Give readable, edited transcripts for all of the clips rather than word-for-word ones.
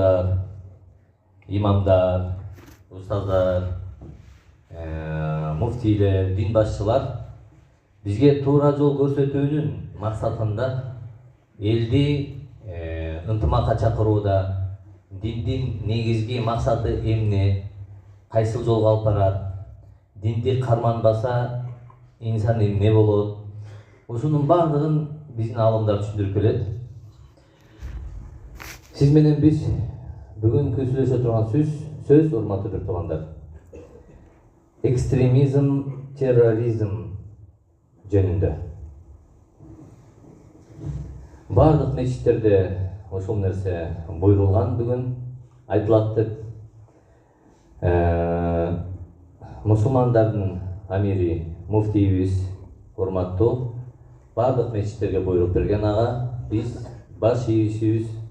мусулмандар, имамдар, устаздар, муфтийлер, дин башчылар бизге туура жол көрсөтүүнүн максатында элди ынтымакка чакырууда, диндин негизги максаты эмне, кайсыл жолго алып барат, динди карманбаса инсан эмне болот, ушунун баардыгын биздин аалымдар түшүндүрүп келет. Сиз менен биз бүгүн сөйлөшө турган сөз, урматтуу бир туугандар, экстремизм, терроризм жөнүндө. Бардык мечиттерде ошол нерсе буйрулган, бүгүн айтылат деп. Мусулмандардын амири, муфтийибиз урматтуу бардык мечиттерге буйрук берген, ага биз баш ийүүсүбүз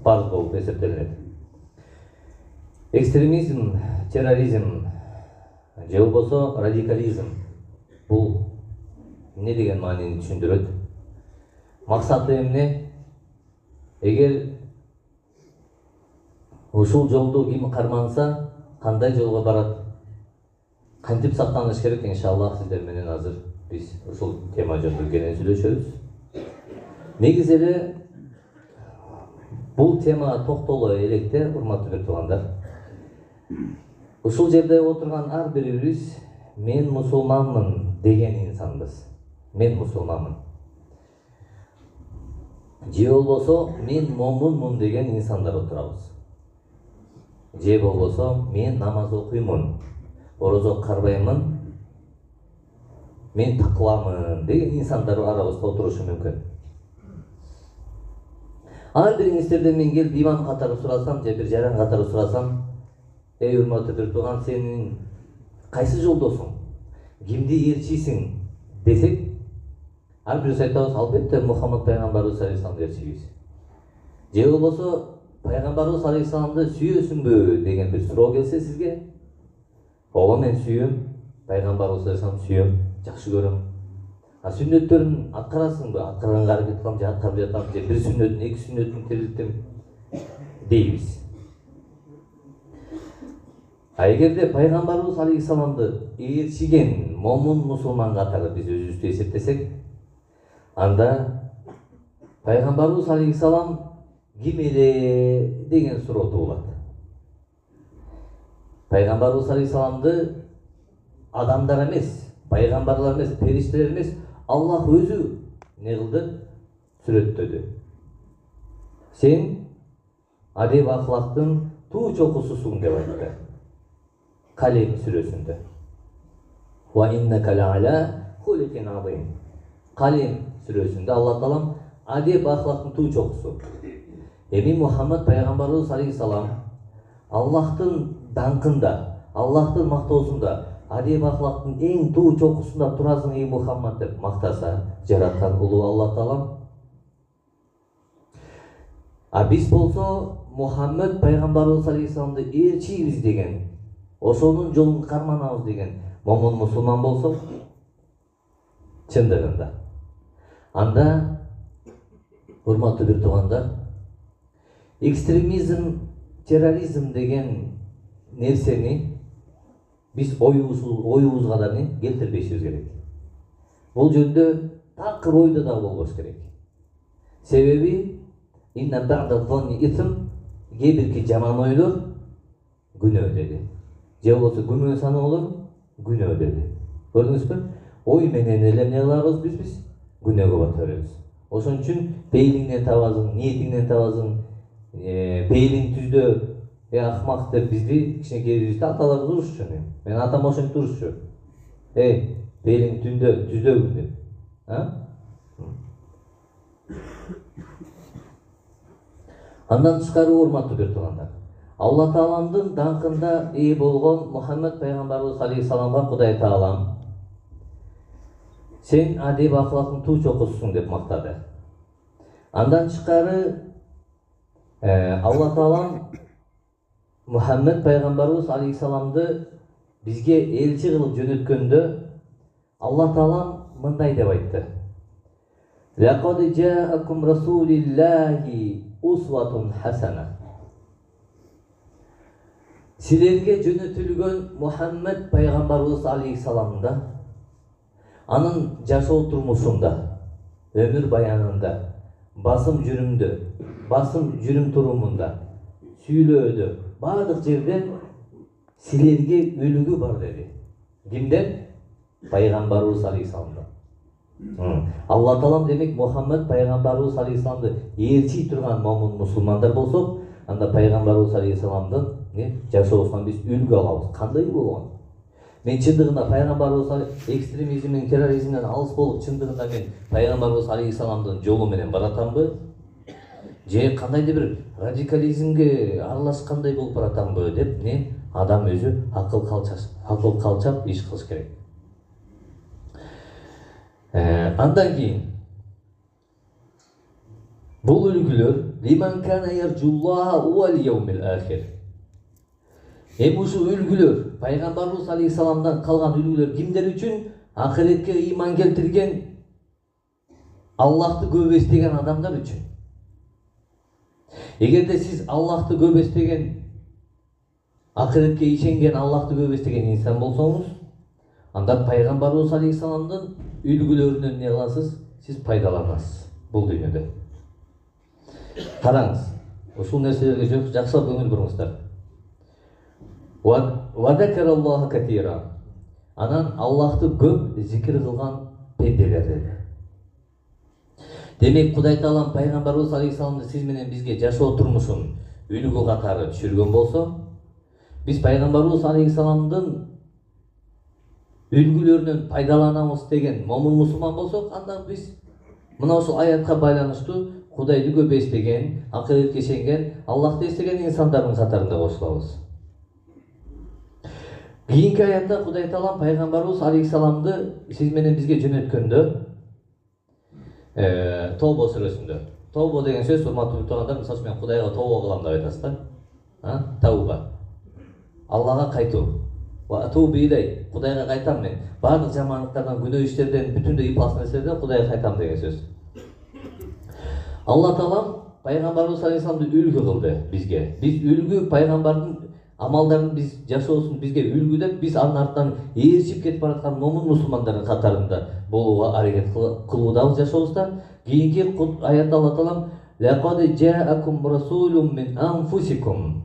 парз болуп эсептелет. Экстремизм, терроризм же болбосо радикализм бул эмне деген маанини түшүндүрөт? Максаты эмне? Эгер ушул жолду ким карманса, кандай жолго барат? Кантип сактаныш керек? Иншаллах сиздер менен азыр биз ушул тема жөнүндө кенен сүйлөшөбүз. Негизи эле бул темага токтоло электе, урматтуу бир туугандар. Ушул жерде отурган ар бирибиз мен мусулманмын деген инсанбыз. Мен мусулманмын. Же болбосо мен момунмун деген инсандар отурабыз. Же болбосо мен намаз окуймун, орозо карбаймын, мен таквамын деген инсандар арабызда отурушу мүмкүн. Ар бириңиздерден мен келип имам катары сурасам же бир жаран катары сурасам, эй урматтуу бир тууган, сен кайсы жолдосуң, кимди ээрчисиң десек, ар бирибиз айтабыз, албетте Мухаммад пайгамбарыбыз алейхисаламды ээрчибиз. Же болбосо пайгамбарыбыз алейхисаламды сүйөсүңбү деген бир суроо келсе сизге, ооба мен сүйөм, пайгамбарыбыз алейхисаламды сүйөм, жакшы көрөм. Сүннөттөрүн аткарасыңбы? Аткарганга аракет кылам же аткарып жатам, же бир сүннөтүн, эки сүннөтүн тирилтем дейбиз. Эгерде пайгамбарыбыз алейхисаламды ээрчиген момун мусулман катары биз өзүбүздү эсептесек, анда пайгамбарыбыз алейхисалам ким эле деген суроо туулат. Пайгамбарыбыз алейхисаламды адамдар эмес, пайгамбарлар эмес, периштелер эмес, Аллах өзү не кылды? Сүрөттөдү. Сен адеп акылактын туу чокусусуң деп айтты. Калем сүрөсүндө. Ва иннака ла'ала хуликин азим. Калем сүрөсүндө Аллах таалам адеп акылактын туу чокусу. Эми Мухаммад пайгамбарыбыз алейхисалам Аллахтын даңкында, Аллахтын мактоосунда, адеп акылактын эң туу чокусунда турасың эй Мухаммад деп мактаса жараткан улуу Аллах таалам. А биз болсо Мухаммад пайгамбарыбыз алейхисаламды ээрчийбиз деген, ошонун жолун карманабыз деген момун мусулман болсок, чындыгында анда, урматтуу бир туугандар, экстремизм, терроризм деген нерсени биз оюбузга да келтирбешибиз керек. Бул жөндө такыр ойдо да болбош керек. Себеби инна ба'да зонни исм, кээ бирки жаман ойлор күнөө деди. Же болбосо күмөн саноолор күнөө деди. Көрдүңүзбү? Ой менен эле эмне кылабыз биз күнөөгө бата беребиз. Ошон үчүн пейлиңден табасың, ниетиңден табасың, пейлиң түздө, акмак деп бизди кичинекейибизди аталарыбыз урушчу. Мен атам ошентип урушчу. Пейлиң түздөгүн деп. Андан тышкары, урматтуу бир туугандар, Алла Тааламдын даңкында ээ болгон Мухаммад пайгамбарыбыз алейхисаламга Кудай Таалам сен адеп акылактын туу чокусуң деп мактады. Андан тышкары Алла Таалам Мухаммад пайгамбарыбыз алейхисаламды бизге элчи кылып жөнөткөндө Алла Таалам мындай деп айтты. Лaqad ja'akum rasulillahi uswatun hasana. силерге жөнөтүлгөн Мухаммед пайгамбарыбыз алейхисаламда анын жашоо турмушунда, өмүр баянында, басым жүрүм турумунда, сүйлөөдө, бардык жерде силерге үлгү бар деди. Кимден? Пайгамбарыбыз алейхисаламдан. Алла Таалам демек Мухаммед пайгамбарыбыз алейхисаламды ээрчий турган момун мусулмандар болсок, анда пайгамбарыбыз алейхисаламдын жашоосунан биз үлгү алабыз. Кандай болгон? Мен чындыгында пайгамбарыбыз экстремизмден, терроризмден алыс болуп, чындыгында мен пайгамбарыбыз алейхисаламдын жолу менен баратамбы? Же кандайдыр бир радикализмге аралашкандай болуп баратамбы деп адам өзү акыл калчап иш кылыш керек. Андан кийин бул үлгүлөр лиман кана яржуллаха вал яумил ахир. Эми ушул үлгүлөр пайгамбарыбыз алейхисаламдан калган үлгүлөр кимдер үчүн? Акыретке ыйман келтирген, Аллахты көп эстеген адамдар үчүн. Эгерде сиз Аллахты көп эстеген, акыретке ишенген, Аллахты көп эстеген инсан болсоңуз, анда пайгамбарыбыз алейхисаламдын үлгүлөрүнөн не кыласыз? Сиз пайдаланасыз бул дүйнөдө. Караңыз, ушул нерселерге жакшылап көңүл буруңуздар. Вадакараллаха катира. Анан Аллахты көп зикир кылган пенделер деди. Демек Кудай Таалам пайгамбарыбыз алейхисаламды сиз менен бизге жашоо турмушун үлгү катары түшүргөн болсо, биз пайгамбарыбыз алейхисаламдын үлгүлөрүнөн пайдаланабыз деген момун мусулман болсок, анда биз мына ушул аятка байланыштуу Кудайды көп эстеген, акыретке ишенген, Аллахты эстеген инсандардын катарында кошулабыз. Кийинки аятта Кудай Таалам пайгамбарыбыз алейхисаламды сиз менен бизге жөнөткөндө Тобо сүрөсүндө. Тобо деген сөз, урматтуу туугандар, мисалы үчүн мен Кудайга тобо кылам деп айтасыз да. Тауба. Аллага кайтуу. Ва атубу илей. Кудайга кайтам мен. Бардык жамандыктардан, күнөө иштерден, бүтүндөй ыпас нерселерден Кудайга кайтам деген сөз. Алла Таалам пайгамбарыбыз алейхисаламды үлгү кылды бизге. Биз үлгү пайгамбардын амалдарын биз жашоосун бизге үлгү деп, биз анын артынан ээрчип кетип бараткан момун мусулмандардын катарында болууга аракет кылуудабыз жашообузда. Кийинки аятта Алла Таалам лaqad ja'akum rasulun min anfusikum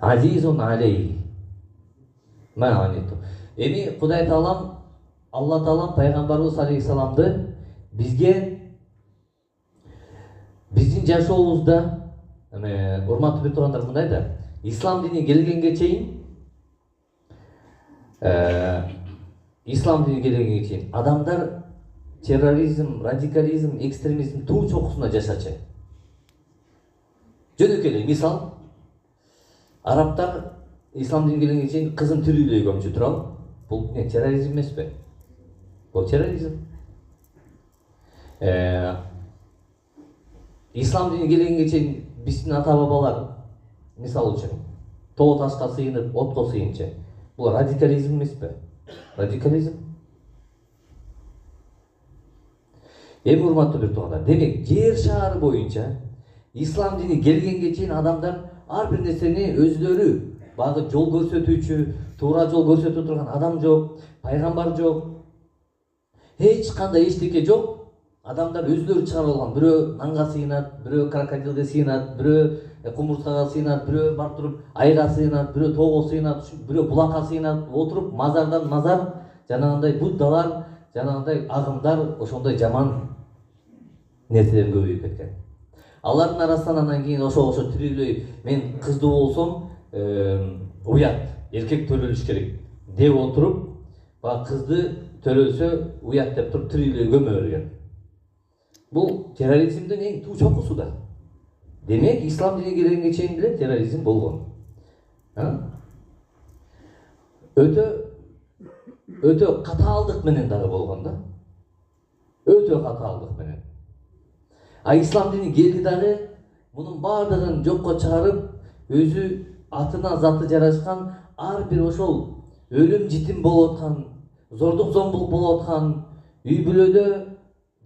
azizun alayhi ma anittum. Эми Кудай Таалам, Алла Таалам пайгамбарыбыз алейхисаламды бизге биздин жашообузда, урматтуу бир туугандар, мындай да, ислам дини келгенге чейин адамдар терроризм, радикализм, экстремизм туу чокусунда жашачу. Жөнөкөй мисал, арабтар ислам дини келгенге чейин кызын тирүүлөй көмчү турабы? Бул терроризм эмеспи? Бул терроризм. Ислам дини келгенге чейин биздин ата бабалар, мисал үчүн, тоо ташка сыйынып, отко сыйынчы. Бул радикализм эмеспи? Радикализм. Эми урматтуу бир туугандар, демек жер шаары боюнча ислам дини келгенге чейин адамдар ар бир нерсени өзлөрү багы жол көрсөтүүчү, туура жол көрсөтүп турган адам жок, пайгамбар жок, эч кандай эчтеке жок. Адамдар өзлөрү чыгарып алган. Бирөө нанга сыйынат, бирөө крокодилге сыйынат, бирөө кумурскага сыйынат, бирөө барып туруп айга сыйынат, бирөө тоого сыйынат, бирөө булакка сыйынат, отуруп мазардан мазар, жанагындай буддалар, жанагындай агымдар, ошондой жаман нерселер көбөйүп кеткен. Алардын арасынан андан кийин ошо тирүүлөй, мен кыздуу болсом, уят, эркек төлөлүш керек деп отуруп, бак кызды төлөлсө уят деп туруп тирүүлөй көмө берген. Бул терроризмдин эң туу чокусу да. Демек ислам дини келгенге чейин деле терроризм болгон. Өтө катаалдык менен дагы болгон да. Өтө катаалдык менен. Ислам дини келди дагы мунун баардыгын жокко чыгарып, өзү атына заты жарашкан ар бир ошол өлүм житим болуп аткан, зордук зомбулук болуп аткан, үй бүлөдө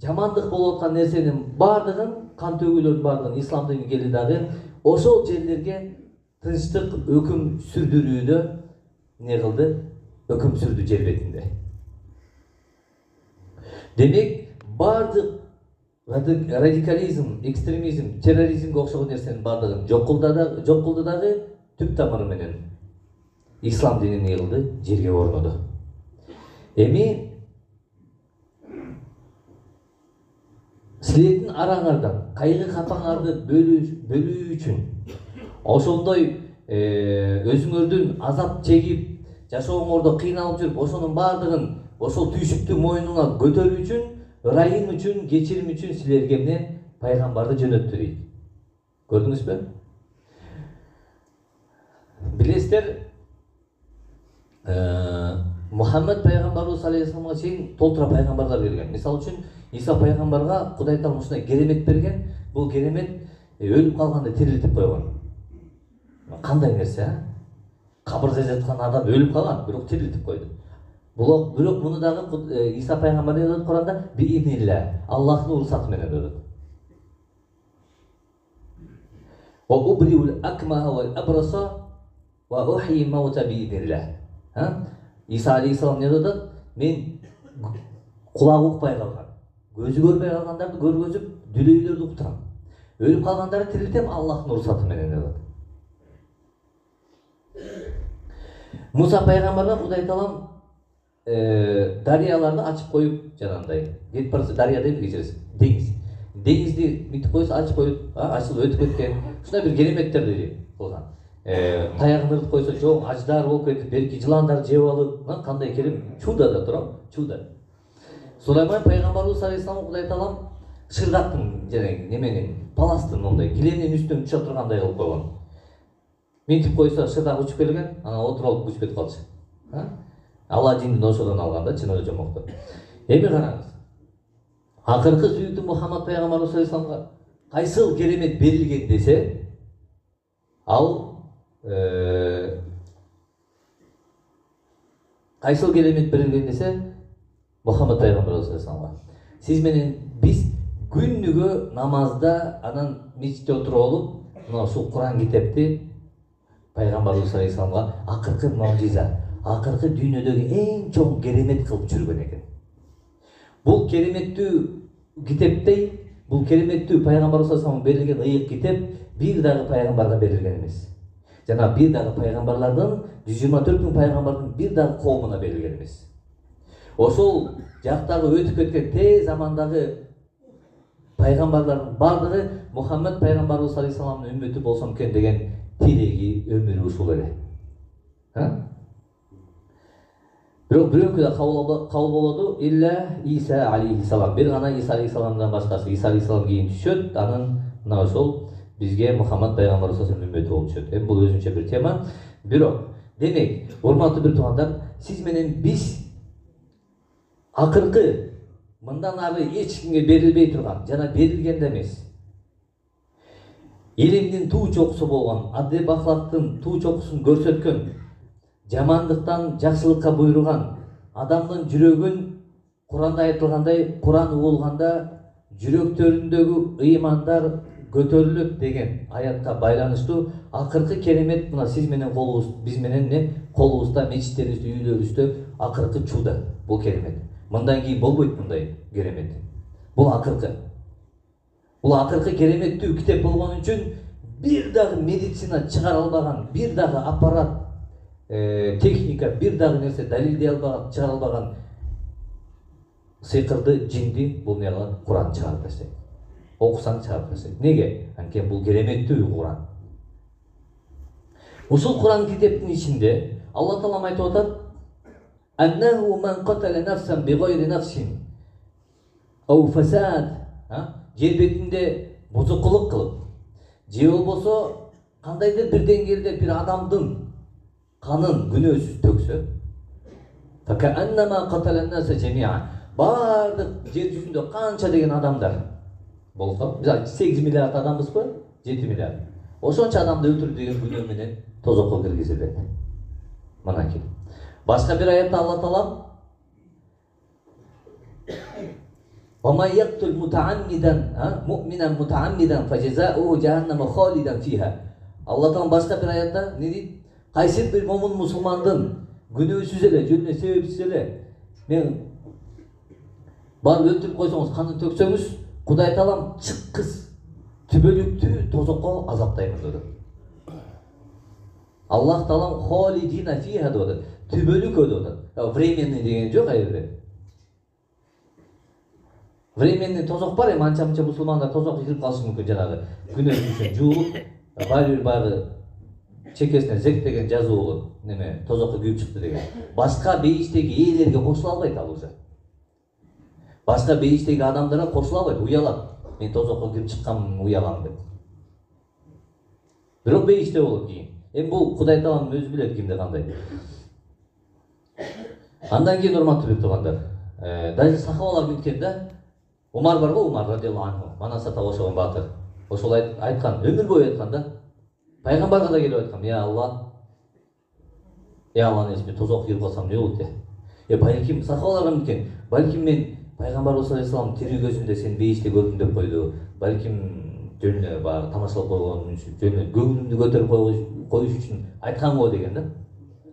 жамандык болуп аткан нерсенин баардыгын, кан төгүүлөрдүн баардыгын ислам дини келди дагы ошол жерлерге тынчтык өкүм сүрдүрүүдө не кылды? Өкүм сүрдү жер бетинде. Демек, бардык радикализм, экстремизм, терроризмге окшогон нерсенин бардыгын жок кылды дагы түп тамыры менен ислам дини не кылды? Жерге орноду. Эми силердин араңардан кайгы капаңарды бөлүү үчүн ошондой өзүңөрдүн азап чегип жашооңордо кыйналып жүрүп ошонун бардыгын ошол түйшүктү мойнуна көтөрүү үчүн, ырайым үчүн, кечирим үчүн силерге эмне пайгамбарды жөнөттү дейт. Көрдүңүзбү? Билесиздер, Мухаммад пайгамбарыбыз алейхиссаламга чейин толтура пайгамбарлар келген. Мисалы үчүн Иса пайгамбарга Кудай Таала ушундай керемет берген. Бул керемет өлүп калганды тирилтип койгон. Кандай нерсе, а? Кабырда жаткан адам өлүп калган, бирок тирилтип койду. Бирок муну дагы Иса пайгамбар деп атат Куранда биизнилла, Аллахтын уруксаты менен деп атат. Ва убриул акмаха вал абраса ва ухи маута биизнилла. Иса алейхиссалам не деп атат? Мен кулагы укпай калган, көзү көрбөй калгандарды көргөзүп, дүлөйлөрдү уктурам. Өлүп калгандарды тирилтем Аллахтын уруксаты менен деп атат. Муса пайгамбарга Кудай Таалам дарыяларды ачып коюп жанагындай. Кетип барса дарыя дейм, кечиресиз. Деңизди мынтип койсо ачып коюп, ачылып өтүп кеткен. Ушундай бир кереметтерди кылган. Таягын ыртып койсо чоң аждар болуп кетип, берки жыландар жеп алып, кандай керем чудо да турам, чудо. Сулайман пайгамбарыбыз алейхиссалам Кудай Таалам шырдактын жанагы неменин, паластын мондай киленин үстүнөн түшө тургандай кылып койгон. Мынтип койсо шырдак учуп келген, анан отуруп алып күчүп кетип калчу. Аладдиндин ошодон алган да, чыныгы жомокту. Эми караңыз. Акыркы сүйүктүү Мухаммад пайгамбарыбыз алейхиссаламга кайсыл керемет берилген десе, ал кайсыл керемет берилген десе, Мухаммад пайгамбарыбыз алейхиссаламга. Сиз менен биз күнүгө намазда анан мечитте отуруп алып, мына ушул Куран китепти пайгамбарыбыз алейхиссаламга акыркы мажиза, акыркы дүйнөдөгү эң чоң керемет кылып жүргөн экен. Бул кереметтүү китептей, бул кереметтүү пайгамбарыбыз алейхиссаламга берилген ыйык китеп бир дагы пайгамбарга берилген эмес. Жана бир дагы пайгамбарлардын 124 миң пайгамбардын бир дагы коомуна берилген эмес. Ошол жактагы өтүп кеткен тез замандагы пайгамбарлардын бардыгы Мухаммад пайгамбарыбыз алейхиссаламдын үммөтү болсом экен деген тилеги, өмүрү ушул эле. Бирок бирөөнкү да кабыл болоду илля Иса алейхиссалам. Бир гана Иса алейхиссаламдан башкасы. Иса алейхиссалам кийин түшөт, анан мына ошол бизге Мухаммад пайгамбарыбыз үммөтү болуп түшөт. Эми бул өзүнчө бир тема. Бирок, демек, урматтуу бир туугандар, сиз менен биз акыркы мындан ары эч кимге берилбей турган, жана берилген да эмес. Илимдин туу чокусу болгон, адеп ахлактын туу чокусун көрсөткөн, жамандыктан жакшылыкка буйруган, адамдын жүрөгүн Куранда айтылгандай, Куран угулганда жүрөктөрүндөгү ыймандар көтөрүлөт деген аятка байланыштуу акыркы керемет мына сиз менен колубуз, биз менен не колубузда, мечиттерибизде, үйлөрүбүздө акыркы чудо. Бул керемет. Мындан кийин болбойт мындай керемет. Бул акыркы. Бул акыркы кереметтүү китеп болгон үчүн бир дагы медицина чыгара албаган, бир дагы аппарат, техника, бир дагы нерсе далилдей албаган, чыгара албаган сыйкырды, жинди бул не кылат? Куран чыгарып таштайт. Окусаң чыгарып таштайт. Неге? Анткени бул кереметтүү Куран. Ушул Куран китептин ичинде Алла Таалам айтып атат: "Аннаху ман катала нафсан бигайри нафсин ау фасад", жер бетинде бузукулук кылып, же болбосо кандайдыр бир деңгээлде бир адамдын канын күнөөсүз төксө, "Факааннама каталан наса жамиа", бардык жер жүзүндө канча деген адамдар болсо, мисалы 8 миллиард адамбыз го, 7 миллиард. Ошончо адамды өлтүрүү деген күнөө менен тозокко киргизилет. Манакей. Башка бир аятта Алла Таалам وَمَا يَقْتُلْ مُتَعَمِّدًا مُؤْمِنًا مُتَعَمِّدًا فَجَزَاؤُهُ جَهَنَّمَ خَالِدًا فِيهَا. Алла Таала башка бир аятта не дейт? Кайсы бир момун мусулмандын күнөөсүз эле, жөнүнө себепсиз эле мен барып өлтүрүп койсоңуз, канын төксөңүз, Кудай Таалам чыккыс түбөлүктүү тозокко азаптаймын dedi. Аллах Таалам холидина фиха dedi. Түбөлүк dedi. Временный деген жок айырды. Временный тозок бар, анча-мынча мусулмандар тозок кирип калышы мүмкүн, жанагы күнөөсү үчүн жуулуп, баягы чекесине зек деген жазуу болот. Неме, тозокко күйүп чыкты деген. Башка бейиштеги ээлерге кошула албайт ал уже. Башка бейиштеги адамдарга кошула албайт, уялат. Мен тозокко кирип чыкканмын, уялам деп. Бирок бейиште болот кийин. Эми бул Кудай Таалам өзү билет кимде кандай. Андан кийин урматтуу бип тургандар, даже сахабалар бүткөндө Умар бар го, Умар радиаллаху анху, Манасата ошогон баатыр. Ошол айткан, өмүр бою айткан да. Пайгамбарга да келип айткан, "Я Алла, эсиме тозок кирип калсам не болот?" Балким сахабалар бүткөн, балким мен Пайгамбарыбыз саллаллаху алейхи вассалам тирүү көзүмдө сени бейиште көрдүм деп койду. Балким жөнүнө баягы тамашалап койгон үчүн, жөнүнө көңүлүмдү көтөрүп коюш үчүн айткан го деген да.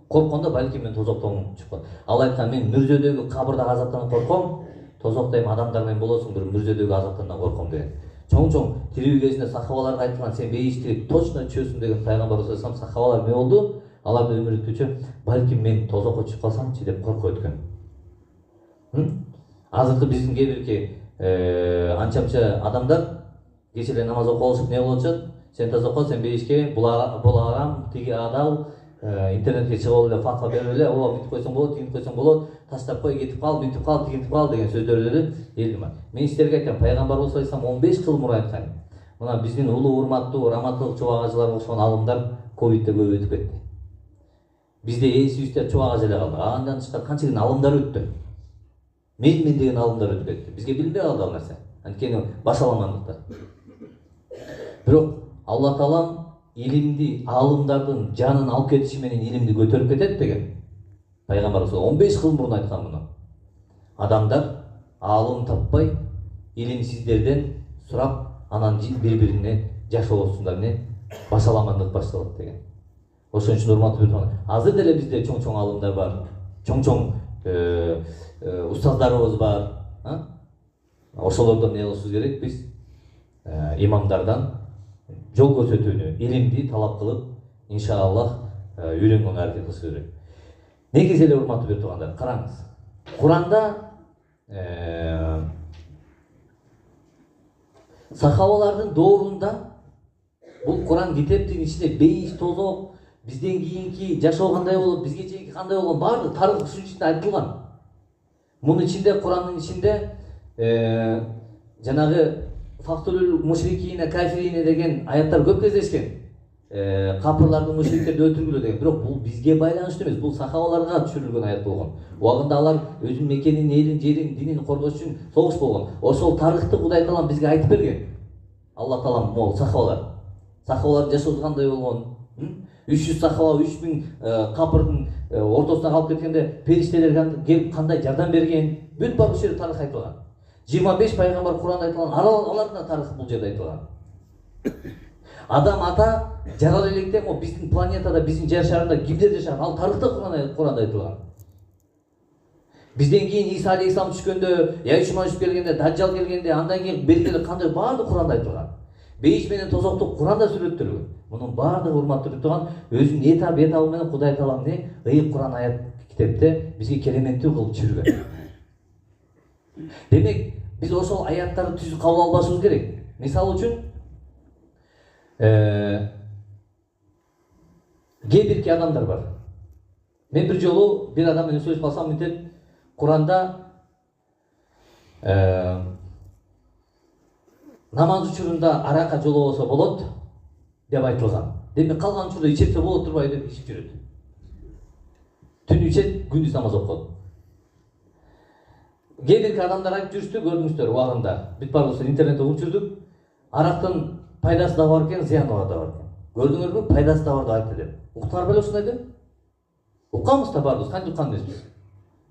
Корккондо балким мен тозоктон чыккан. Ал айткан, мен мүрзөдөгү кабырда азаптан корком, тозокто эми адамдар менен болосуң, бир мүрзөдөгү азаптан корком деген. Чоң-чоң тирүү кезинде сахабаларга айткан, сен бейишти точно чөсүң деген Пайгамбар саллаллаху алейхи вассалам сахабалар эмне болду? Алар да өмүр өткөнчө балким мен тозокко чыгып калсамчы деп коркуп өткөн. Азыркы биздин кээ бирки анча-мынча адамдар кечээ намаз окуп алышып не болчу? Сен тозокко, сен бейишке, бул арам, тиги адал, интернетке чыгып эле фатва берип эле, ооба бүтүп койсоң болот, тигип койсоң болот, таштап кой, кетип кал, бүтүп кал, тигип кал деген сөздөрдү элдим. Мен силерге айтам, Пайгамбарыбыз саллаллаху алейхи вассалам 15 кыл мурун айткан. Мына биздин улуу урматтуу раматтылык чубак ажыларга окшогон алымдар ковидте көп өтүп кетти. Бизде эсибизде чубак ажы эле калды. Андан тышкары канча алымдар өттү. Мен деген алымдар өтүп кетти. Бизге билинбей калды ал нерсе. Анткени башаламандыкта. Бирок Алла Таалам илимди, алымдардын жанын алып кетиши менен илимди көтөрүп кетет деген. Пайгамбарыбыз 15 кыл мурун айткан муну. Адамдар алым таппай, илимсиздерден сурап, анан бири-бирине жашоосундар эмне? Башаламандык башталат деген. Ошон үчүн урматтуу бип, азыр деле бизде чоң-чоң алымдар бар. Чоң-чоң устаздарыбыз бар. Ошолордон не кылышыбыз керек биз? Имамдардан жол көрсөтүүнү, илимди талап кылып, иншаллах үйрөнгөнгө аракет кылыш керек. Негизи эле урматтуу бип тургандар, караңыз. Куранда сахабалардын доорунда бул Куран китептин ичинде бейиш, тозок, бизден кийинки жашоо кандай болот, бизге чейинки кандай болгон баардык тарых ушун ичинде айтылган. Мунун ичинде, Курандын ичинде жанагы фактулул мушрикине кафирине деген аяттар көп кездешкен. Капырлардын мушриктерди өлтүргүлө деген. Бирок бул бизге байланыштуу эмес, бул сахабаларга түшүрүлгөн аят болгон. Убагында алар өзүнүн мекенин, элин, жерин, динин коргош үчүн согуш болгон. Ошол тарыхты Кудай Таалам бизге айтып берген. Алла Таалам могу сахабалар. Сахабалардын жашоосу кандай болгон? 300 сахаба 3000 капырдын ортосуна калып кеткенде периштелер келип кандай жардам берген? Бүт бар ушул жерде тарых айтылган. 25 пайгамбар Куранда айтылган, алардын да тарыхы бул жерде айтылган. Адам ата жарал электе биздин планетада, биздин жер шарында кимдер жашаган? Ал тарыхта Куранда айтылган. Бизден кийин Иса алейхисалам түшкөндө, Яшума келгенде, Даджал келгенде, андан кийин белгилер кандай баардык Куранда айтылган. Бейиш менен тозоктук Куранда сүрөттөлгөн. Мунун баардыгы урматтуу турган өзүнүн этабы менен Кудай Таалам ыйык Куран аят китепте бизге кереметтүү кылып түшүргөн. Демек, биз ошол аяттарды түзүп кабыл албашыбыз керек. Мисалы үчүн, кээ бирки адамдар бар. Мен бир жолу бир адам менен сүйлөшүп калсам, мынтип Куранда намаз учурунда аракка жолобосо болот деп айтылган. Демек калган учурда ичсе болот турбайбы деп ичип жүрөт. Түн ичет, күндүз намаз окуйт. Кээ бирки адамдар айтып жүрүштү, көрдүңүздөр убагында. Бүт баарыбыз интернетте окуп жүрдүк. Арактын пайдасы да бар экен, зыяны да бар экен. Көрдүңөрбү? Пайдасы да бар деп айтты деп. Уктуңар беле ушундайды? Укканбыз да баарыбыз, кантип уккан эмеспиз?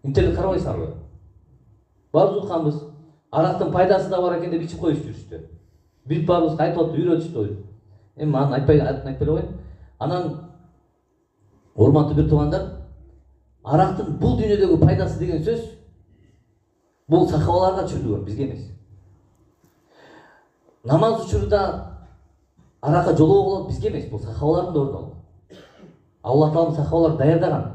Интернет карабайсыңарбы? Баарыбыз укканбыз. Арактын пайдасы да бар экен деп ичип коюп жүрүштү. Бүт баарыбыз айтып атты, үйрөтүштү. Эми аны айтпай эле коеюн. Анан урматтуу бир туугандар, арактын бул дүйнөдөгү пайдасы деген сөз бул сахабаларга түшүрүлгөн, бизге эмес. Намаз учурда аракка жолоо болот, бизге эмес, бул сахабалардын ордуна. Алла таала сахабалар даярдаган.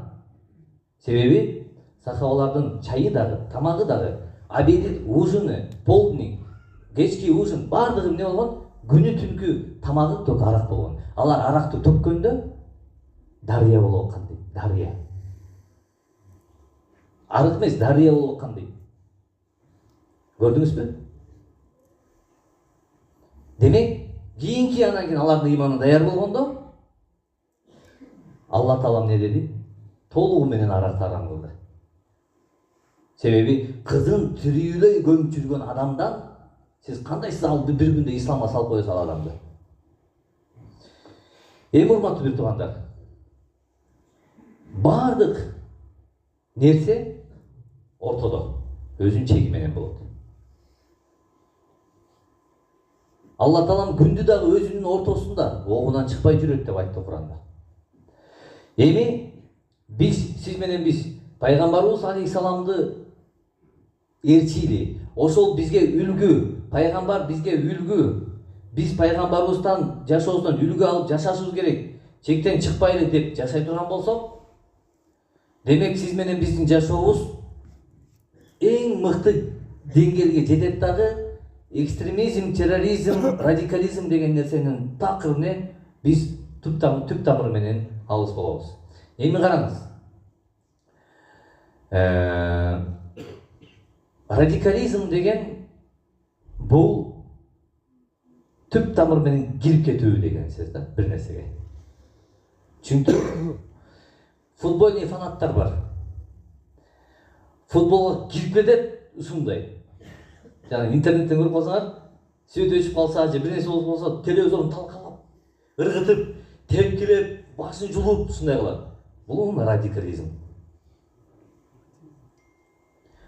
Себеби сахабалардын чайы дагы, тамагы дагы, обедит, ужины, полдник, кечки ужин баардыгы эмне болгон? Күнү түнкү тамагы только арак болгон. Алар аракты төккөндө дарыя болуп аткан дейт, дарыя. Арык эмес, дарыя болуп аткан дейт. Көрдүңүзбү? Демек, кийинки анан кийин алардын ыйманы даяр болгондо Алла таала эмне деди? Толугу менен аракты арам кылды. Себеби кызын тирүүлөй көмүп жүргөн адамдан сиз кандайсыз ал бир күндө исламга салып коесуз ал адамды? Эми урматтуу бир туугандар, баардык нерсе ортодо, өзүнүн чеги менен болот. Алла таалам күндү дагы өзүнүн ортосунда огунан чыкпай жүрөт деп айтты Куранда. Эми сиз менен биз пайгамбарыбыз алейхисаламды ээрчили, ошол бизге үлгү, пайгамбар бизге үлгү. Биз пайгамбарыбыздан жашообуздан үлгү алып жашашыбыз керек. Чектен чыкпайлы деп жашай турган болсок, демек сиз менен биздин жашообуз эң мыкты деңгээлге жетет дагы. Экстремизм, терроризм, радикализм деген нерсенин такырына биз түп тамыры менен алыс болобуз. Эми караңыз. Радикализм деген бул түп тамыр менен кирип кетүү деген сөз да, бир нерсеге. Чүнкү футбольный фанаттар бар. Футболго кирип кетет ушундай. Жана интернеттен көрүп калсаңар, свет өчүп калса, же бир нерсе болуп калса, телевизорун талкалап, ыргытып, тепкилеп, башын жулуп, ушундай кылат. Бул радикализм.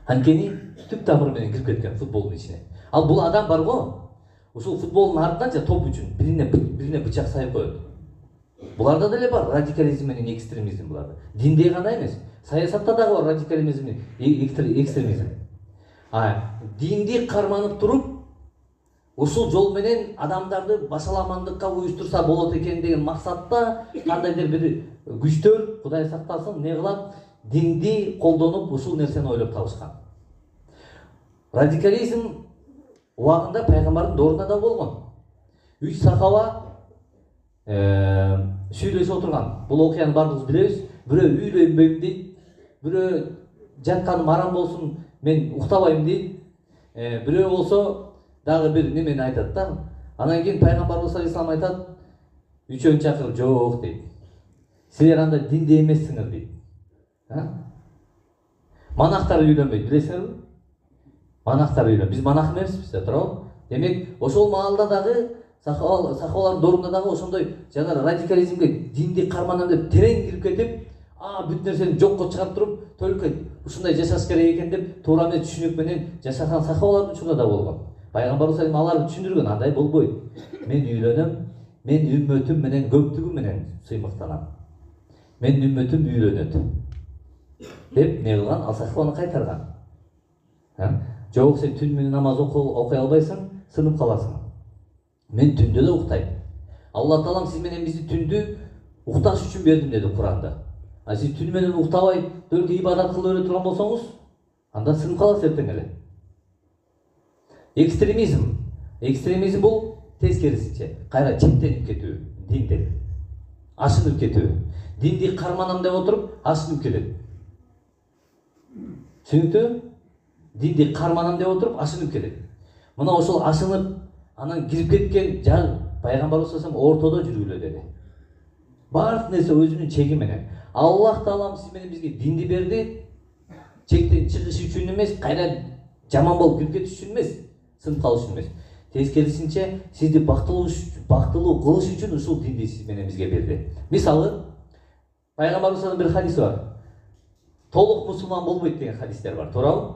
Анткени түп тамыры менен кирип кеткен футболдун ичине. Ал бул адам бар го, ушул футболдун артынан же топ үчүн бирине бычак сайып коет. Буларда деле бар радикализм менен экстремизм буларда. Динде гана эмес, саясатта дагы бар радикализм менен экстремизм. Динди карманып туруп, ушул жол менен адамдарды башаламандыкка уюштурса болот экен деген максатта кандайдыр бир күчтөр, Кудай сактасын, эмне кылат? Динди колдонуп ушул нерсени ойлоп табышкан. Радикализм убагында пайгамбардын доорунда да болгон. 3 сахаба сүйлөшүп отурган. Бул окуяны баардыгыбыз билебиз. Бирөө үйлөнбөйм дейт, бирөө жатканым арам болсун, мен уктабайм дейт. Бирөө болсо дагы бир немени айтат да. Анан кийин пайгамбарыбыз алейхисалам айтат, үчөөнү чакырып жок дейт. Силер анда динде эмессиңер дейт. Манактар үйлөнбөйт, билесиңерби? Манактар үйлөнбөйт. Биз манак эмеспиз да, туурабы? Демек, ошол маалда дагы сахабалардын доорунда дагы ошондой жана радикализмге динди карманам деп терең кирип кетип, бүт нерсени жокко чыгарып туруп, только ушундай жашаш керек экен деп туура эмес түшүнүк менен жашаган сахабалардын учурунда да болгон. Пайгамбарыбыз аларды түшүндүргөн, андай болбойт. Мен үйлөнөм, мен үммөтүм менен көптүгү менен сыймыктанам. Мен үммөтүм үйлөнөт деп не кылган? Ал сахабаны кайтарган. Жок, сен түн менен намаз окуй албайсың, сынып каласың. Мен түндө да уктайм. Алла таалам сиз менен бизди түндү укташ үчүн бердим деди Куранда. Сиз түн менен уктабай, только ибадат кылып өрө турган болсоңуз, анда сынып каласыз эртең эле. Экстремизм бул тескерисинче, кайра чектенип кетүү, динден. Ашынып кетүү. Динди карманам деп отуруп, ашынып кетет. Түшүнүктүбү? Динди карманам деп отуруп, ашынып кетет. Мына ошол ашынып, анан кирип кеткен жан пайгамбарыбыз ортодо жүргүлө деди. Баардык нерсе өзүнүн чеги менен. Аллах таалам сиз менен бизге динди берди. Чектен чыгыш үчүн эмес, кайра жаман болуп кирип кетиш үчүн эмес, сынып калыш үчүн эмес. Тескерисинче, сизди бактылуу кылыш үчүн ушул динди сиз менен бизге берди. Мисалы, пайгамбарыбыздын бир хадиси бар. Толук мусулман болбойт деген хадистер бар, туурабы?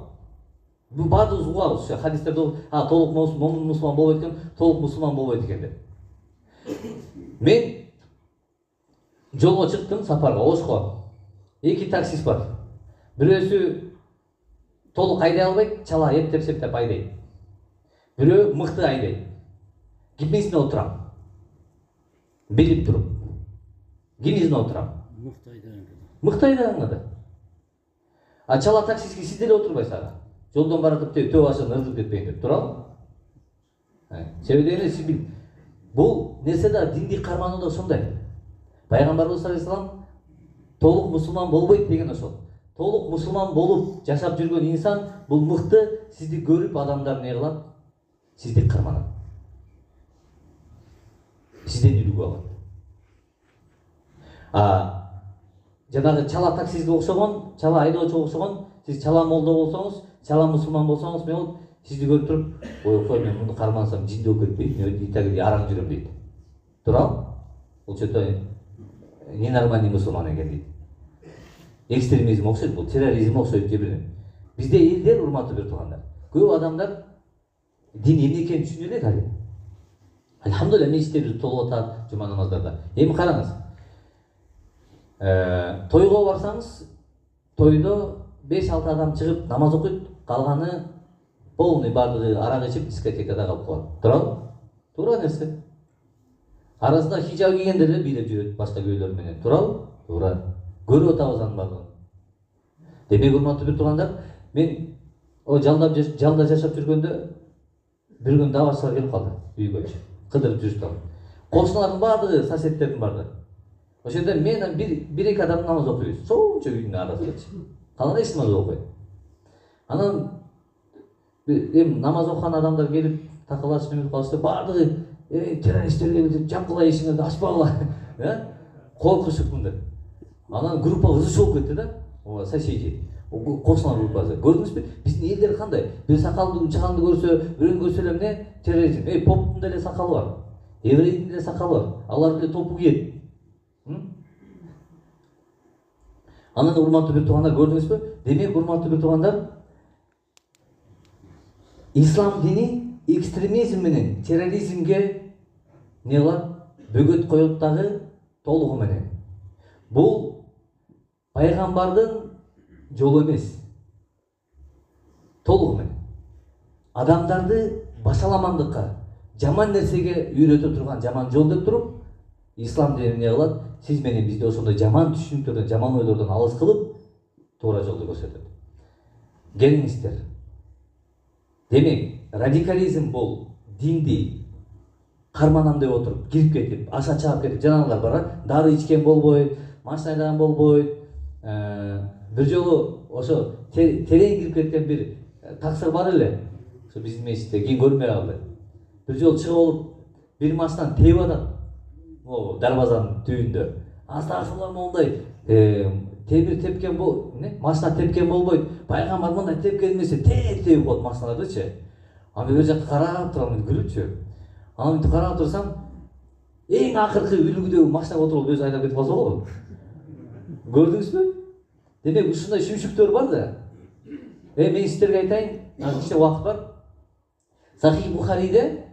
Бул баардыгыбыз угабыз, хадистерде толук мусулман болбойт экен, толук мусулман болбойт экен деп. Мен жолға чыктым сапарға, Ошко. Эки таксист бар. Бирөөсү толук айдай албайт, чала эптеп айдайт. Бирөө мыкты айдайт. Кимисине отурам. Билип туруп. Кимисине отурам. Мыкты айдаганда да. А чала таксистке сиз деле отурбайсыз. Жолдон баратып төө башын ырдып кетпейин деп турабы? Себеби дегенде бул нерсе да динди кармануу да сондай. Пайгамбарыбыз алейхисалам толук мусулман болбойт деген ошол. Толук мусулман болуп жашап жүргөн инсан бул мыкты, сизди көрүп адамдар не кылат? Сизди карманат. Сизден үлгү алат. Жанагы чала таксистке окшогон, чала айдоочуга окшогон, сиз чала молдо болсоңуз, чала мусулман болсоңуз, мен сизди көрүп туруп, ой, мен муну кармансам жинди болуп кетпейт, итаги араң жүрөм дейт. Турабы? Бул чөтө ненормальный мусулман экен дейт. Экстремизм окшойт, бул терроризм окшойт же бир. Бизде элдер, урматтуу бир туугандар, көп адамдар дин эмне экенин түшүнө элек али. Алхамдулилла, мечиттерибиз толуп атат, жума намаздарда. Эми караңыз. Тойго барсаңыз, тойдо 5-6 адам чыгып намаз окуйт, калганы полный бардыгы арак ичип дискотекада калып калат. Турабы? Туура нерсе. Арасында хижаб кийгендер эле бийлеп жүрөт башка күйөөлөр менен. Турабы? Туура. Көрүп атабыз анын бардыгын. Демек, урматтуу бир туугандар, мен жалда жашап жүргөндө бир күн дабашчылар келип калды үйгө. Кыдырып жүрүштү. Кошуналардын бардыгы, соседтердин бардыгы. Ошондо мен бир-эки адам намаз окуйбуз. Сончо үйдүн арасында. Калган эч намаз окуйт. Анан эми намаз окуган адамдар келип такалашып эмне кылышты, бардыгы террористтер келди, жапкыла эшиңерди ачпагыла, коркушуп мындай. Анан группа ызы болуп кетти да. Соседи. Кошуналар группасы. Көрдүңүзбү? Биздин элдер кандай? Бир сакалды чаганды көрсө, бирөөнү көрсө эле эмне? Терроризм. Поптун деле сакалы бар. Еврейдин деле сакалы бар. Алар деле топу кийет. Анан урматтуу бир туугандар, көрдүңүзбү? Демек, урматтуу бир туугандар, ислам дини экстремизм менен терроризмге не кылат? Бөгөт коет дагы толугу менен. Бул пайгамбардын жолу эмес. Толугу менен. Адамдарды башаламандыкка, жаман нерсеге үйрөтө турган жаман жол деп туруп, ислам дини не кылат? Сиз менен бизди ошондой жаман түшүнүктөрдөн, жаман ойлордон алыс кылып, туура жолду көрсөтөт. Келиңиздер. Демек, радикализм бул динди карманам деп отуруп, кирип кетип, аша чаап кетип, жанагылар бар, дары ичкен болбойт, машина айдаган болбойт. Бир жолу ошо терең кирип кеткен бир таксыр бар эле. Ошо биздин мечитте кийин көрмөй калды. Бир жолу чыгып алып, бир машинаны тееп атат. Дарбазанын түбүндө. Астагфирулла, мондай темир тепкен машина тепкен болбойт. Пайгамбар мындай тепкен эмесе, теп коет машиналардычы. Аны бир жакка карап турам, күлүпчү. Аны карап турсам, эң акыркы үлгүдөгү машинага отуруп өзү айдап кетип калса болот. Көрдүңүзбү? Демек, ушундай шүмшүктөр бар да. Мен сиздерге айтайын, кичине убакыт бар. Сахих Бухариде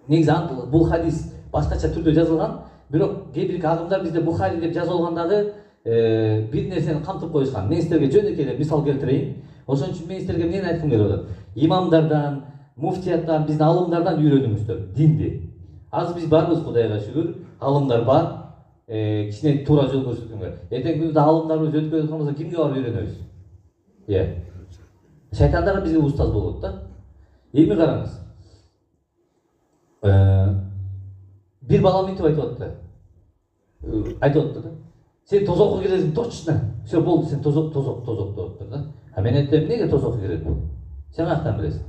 негизи бул хадис башкача түрдө жазылган, бирок кээ бир агымдар бизде Бухари деп жазылгандагы бир нерсени камтып коюшкан. Мен сиздерге жөнөкөй эле мисал келтирейин. Ошон үчүн мен сиздерге эмнени айткым келип атат? Имамдардан, муфтияттан, биздин алымдардан үйрөнүңүздөр динди. Азыр биз барбыз, Кудайга шүгүр, алымдар бар. Кичине туура жол көрсөткөнгө. Эртең күндө алымдарыбыз өткөрүп калмаса кимге барып үйрөнөбүз? Шайтандар бизге устаз болот да. Эми караңыз. Бир бала мынтип айтып атты да. Сен тозокко киресиң, точно. Все болду, сен тозок деп атты да. А мен айттым, эмнеге тозокко кирет бул? Сен каяктан билесиң?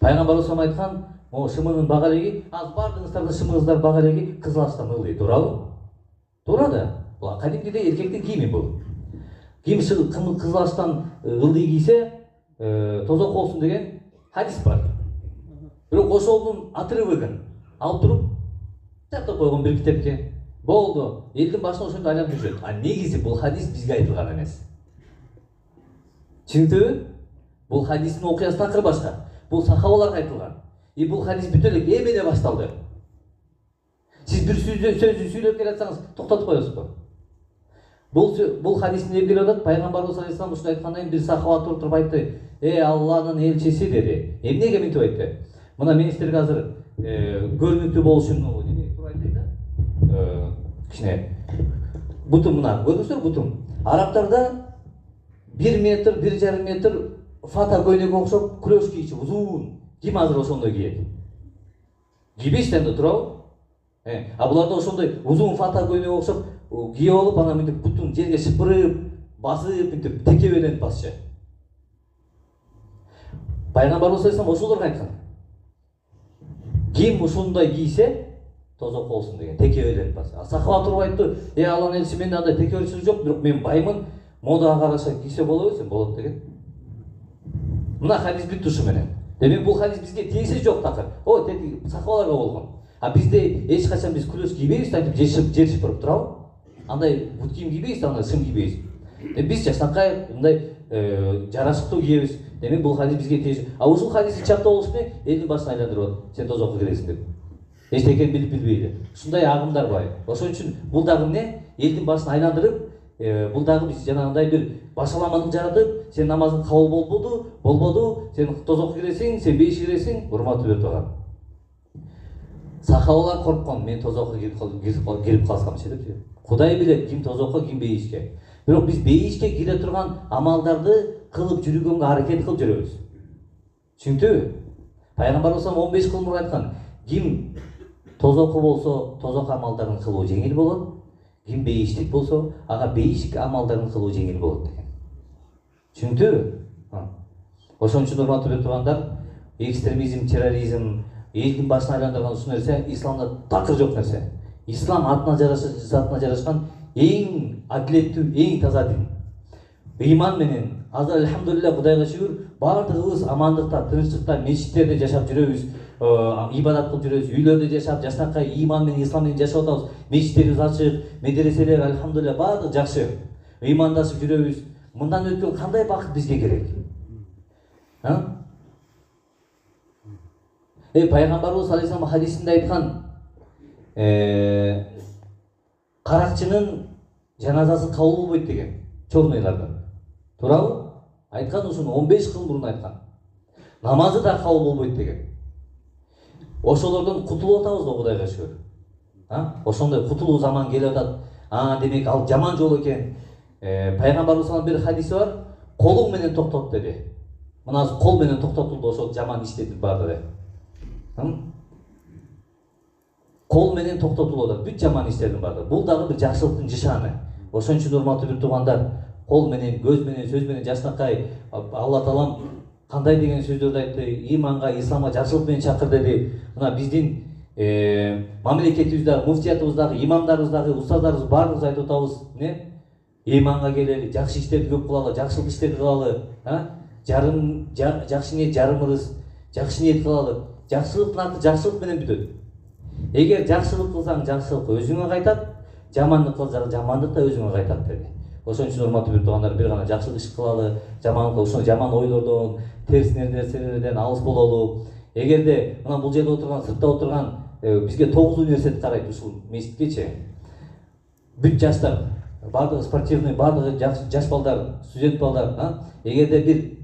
Пайгамбар Осам айткан, шымынын бага элеги, аз бардыңыздар шымыңыздар бага элеги кызыл ачтан ылдый, туурабы? Туура да. Бул кадимкидей эркектин кийими бул. Ким кызыл ачтан ылдый кийсе, тозок болсун деген хадис бар. Бирок ошолдун отрывогун алып туруп, жактап койгон бир китепке. Болду. Элдин башына ошондо айланып жүрөт. А негизи бул хадис бизге айтылган эмес. Түшүндүңүзбү? Бул хадистин окуясы такыр башка. Бул сахабаларга айтылган. Бул хадис бүтө элек эмне башталды? Сиз бир сөздү сүйлөп келатсаңыз токтотуп коесузбу? Бул хадистин эмне келип атат? Пайгамбарыбыз алейхиссалам ушуну айткандан кийин бир сахаба туруп айтты: Алланын элчиси деди. Эмнеге мынтип айтты? Мына мен силерге азыр көрүнүктүү болушум демек туруп айтайын да. Кичине бутум мына көрдүңүздөр бутум. Арабтарда 1 метр, 1,5 метр фата көйнөгкө окшоп клеш кийчү узун. Ким азыр ошондой кийет? Кийбейсиз да туурабы? Буларда ошондой узун фата көйнөгкө окшоп кийип алып, ана мынтип бутун жерге шыпырып, басып, мынтип текебеден басчы. Пайгамбарыбыз саллаллаху ошолорго айткан. Ким ушундай кийсе, тозок болсун деген, текебеден бас. Сахаба туруп айтты: Алланын элчиси, менде андай текебелчилик жок, бирок мен баймын, модага караша кийсе боло берсин, болот деген. Мына хадис бүттү ушу менен. Демек бул хадис бизге тиеси жок такыр. Теги сахабаларга болгон. Бизде эч качан биз күлөс кийбейбиз, айтып жер шыпырып турабы? Андай бут кийим кийбейбиз, андай шым кийбейбиз. Биз жакшанкай мындай жарашыктуу кийебиз. Демек бул хадис бизге тиеси. Ушул хадисти чаптоо болуш менен элдин башын айландырып атат. Сен тозокко киресиң деп. Эчтекени билип билбейди. Ушундай агымдар бар. Ошон үчүн бул дагы эмне? Элдин башын айландырып, бул дагы биз жанагындай бир башаламалык жаратып, сен намазың кабыл болбоду, сен тозокко киресиң, сен бейишке киресиң, урматы берип турган. Сахабалар корккон, мен тозокко кирип калсамчы деп. Кудай билет ким тозокко, ким бейишке. Бирок биз бейишке кире турган амалдарды кылып жүргөнгө аракет кылып жүрөбүз. Түшүнүктүбү? Пайгамбарыбыз 15 кыл мурун айткан: ким тозокко болсо, тозок амалдарын кылуу жеңил болот. Ким бейиштик болсо, ага бейишик амалдарын кылуу жеңил болот деген. Түшүнүктүбү? Ошон үчүн урматтуу берип тургандар, экстремизм, терроризм, элдин башын айландырган ушул нерсе исламда такыр жок нерсе. Ислам атына жарашкан эң адилеттүү, эң таза дин. Ыйман менен азыр альхамдулилля, Кудайга шүгүр, баардыгыбыз амандыкта, тынчтыкта, мечиттерде жашап жүрөбүз, ибадат кылып жүрөбүз, үйлөрдө жашап, жашнакай ыйман менен, ислам менен жашап атабыз. Мечиттерибиз ачык, медреселер альхамдулилля баардыгы жакшы. Ыймандашып жүрөбүз. Мындан өткөн кандай бакыт бизге керек? Пайгамбарыбыз алейхиссалам хадисинде айткан, каракчынын жаназасы кабыл болбойт деген, чорнойлардын. Туурабы? Айткан ушуну 15 кыл мурун айткан. Намазы да кабыл болбойт деген. Ошолордон кутулуп атабыз да Кудайга шүгүр. Ошондой кутулуу заман келип атат. Демек ал жаман жол экен. Пайгамбарыбыздын бир хадиси бар: колуң менен токтот деди. Мына кол менен токтотулду ошол жаман иштетип барды деп. Кол менен токтотулуп атат бүт жаман иштердин барды. Бул дагы бир жакшылыктын жишаны. Ошон үчүн урматтуу бир туугандар, кол менен, көз менен, сөз менен жашнакай Алла Таалам кандай деген сөздөрдү айтты? Иманга, исламга жакшылык менен чакыр деди. Мына биздин мамлекетибиздагы, муфтиятыбыздагы, имамдарыбыздагы, устаздарыбыз баардыгыбыз айтып атабыз, эмне? Иманга келели, жакшы иштерди көп кылалы, жакшылык иштерди кылалы, жакшы ниет жарымыбыз, жакшы ниет кылалы. Жакшылыктын аты жакшылык менен бүтөт. Эгер жакшылык кылсаң, жакшылык өзүңө кайтат, жамандык кылсаң, жамандык да өзүңө кайтат деди. Ошон үчүн урматтуу бир туугандар, бир гана жакшылык иш кылалы, ошол жаман ойлордон, терс нерселерден алыс бололу. Эгерде мына бул жерде отурган, сыртта отурган бизге 9 университет карайт ушул мечиткечи. Бүт жаштар, баардыгы спортивный, баардыгы жаш балдар, студент балдар, эгерде бир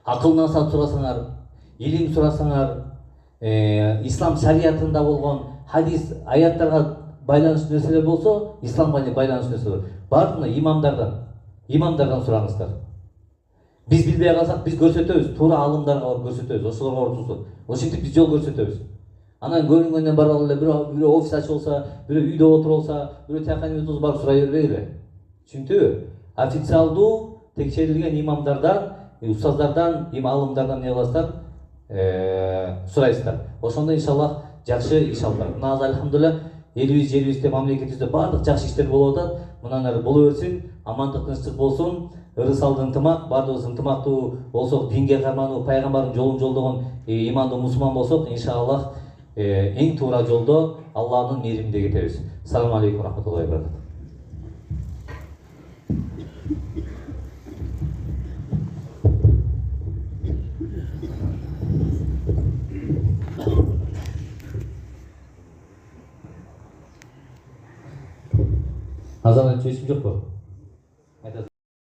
акыл насаат сурасаңар, илим сурасаңар, ислам шариятында болгон хадис, аяттарга байланыштуу нерселер болсо, исламга байланыштуу нерселер. Баардыгына имамдардан сураңыздар. Биз билбей калсак, биз көрсөтөбүз, туура алымдарга барып көрсөтөбүз, ошолорго ортосуп. Ошентип биз жол көрсөтөбүз. Анан көрүнгөндөн барып эле бирөө офис ачып болсо, бирөө үйдө отуруп болсо, бирөө тияка отуруп барып сурай бербейли. Түшүнүктүбү? Официалдуу текшерилген имамдардан, устаздардан, алымдардан эмне кыласыздар? Сурайсыздар. Ошондо иншаллах жакшы иш алып барат. Мына альхамдулилля элибиз, жерибизде, мамлекетибизде баардык жакшы иштер болуп атат. Мындан ары боло берсин, амандык, тынчтык болсун. Ырысалды ынтымак, баардыгыбыз ынтымактуу болсок, динге кармануу, пайгамбардын жолун жолдогон имандуу мусулман болсок, иншаллах эң туура жолдо Алланын мээриминде кетебиз. Ассаламу алейкум рахматуллахи ва баракатух. Азан чечим жокпу? Айтасың.